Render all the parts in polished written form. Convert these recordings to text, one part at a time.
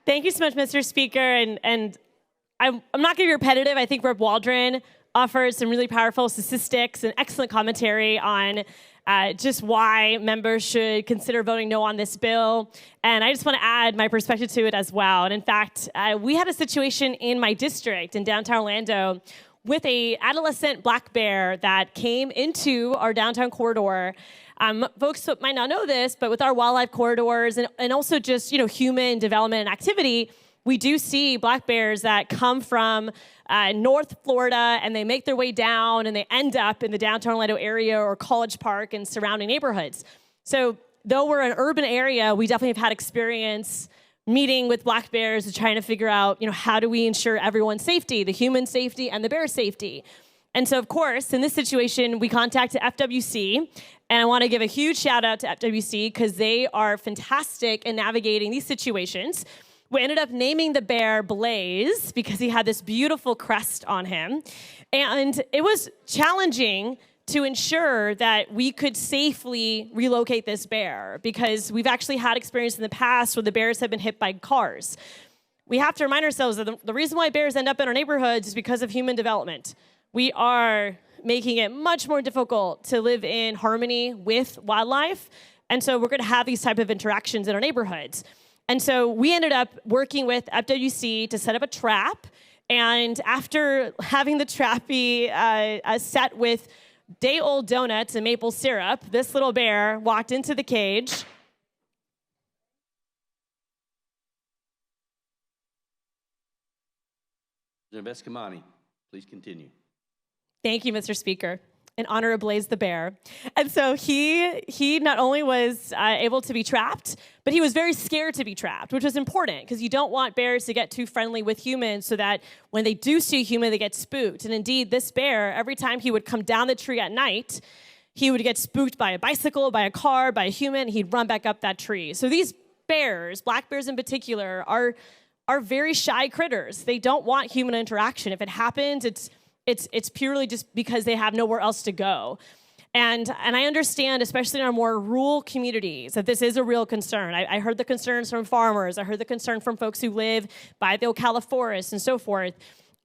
Thank you so much, Mr. Speaker. And I'm not going to be repetitive. I think Rep. Waldron offered some really powerful statistics and excellent commentary on just why members should consider voting no on this bill. And I just want to add my perspective to it as well. And in fact, we had a situation in my district in downtown Orlando with a adolescent black bear that came into our downtown corridor. Folks might not know this, but with our wildlife corridors and also just human development and activity, we do see black bears that come from North Florida and they make their way down and they end up in the downtown Orlando area or College Park and surrounding neighborhoods. So though we're an urban area, we definitely have had experience meeting with black bears and trying to figure out, how do we ensure everyone's safety, the human safety and the bear safety. And so, of course, in this situation, we contacted FWC, and I want to give a huge shout out to FWC because they are fantastic in navigating these situations. We ended up naming the bear Blaze because he had this beautiful crest on him. And it was challenging to ensure that we could safely relocate this bear because we've actually had experience in the past where the bears have been hit by cars. We have to remind ourselves that the reason why bears end up in our neighborhoods is because of human development. We are making it much more difficult to live in harmony with wildlife. And so we're going to have these type of interactions in our neighborhoods. And so we ended up working with FWC to set up a trap. And after having the trap be set with day-old donuts and maple syrup, this little bear walked into the cage. Representative Eskamani, please continue. Thank you, Mr. Speaker. In honor of Blaze the bear. And so he not only was able to be trapped, but he was very scared to be trapped, which is important because you don't want bears to get too friendly with humans so that when they do see a human, they get spooked. And indeed, this bear, every time he would come down the tree at night, he would get spooked by a bicycle, by a car, by a human, and he'd run back up that tree. So these bears, black bears in particular, are very shy critters. They don't want human interaction. If it happens, it's purely just because they have nowhere else to go. And I understand, especially in our more rural communities, that this is a real concern. I heard the concerns from farmers. I heard the concern from folks who live by the Ocala forest and so forth.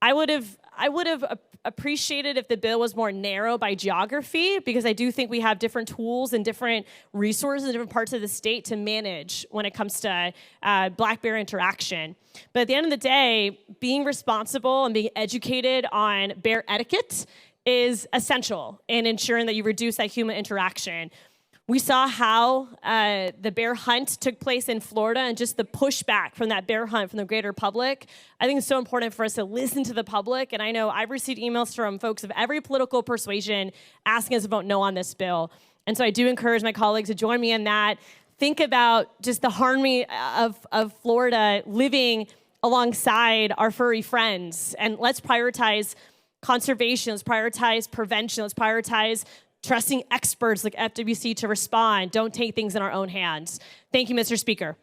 I would have appreciated if the bill was more narrow by geography, because I do think we have different tools and different resources in different parts of the state to manage when it comes to black bear interaction. But at the end of the day, being responsible and being educated on bear etiquette is essential in ensuring that you reduce that human interaction. We saw how the bear hunt took place in Florida and just the pushback from that bear hunt from the greater public. I think it's so important for us to listen to the public. And I know I've received emails from folks of every political persuasion asking us to vote no on this bill. And so I do encourage my colleagues to join me in that. Think about just the harmony of Florida living alongside our furry friends. And let's prioritize conservation, let's prioritize prevention, let's prioritize trusting experts like FWC to respond. Don't take things in our own hands. Thank you, Mr. Speaker.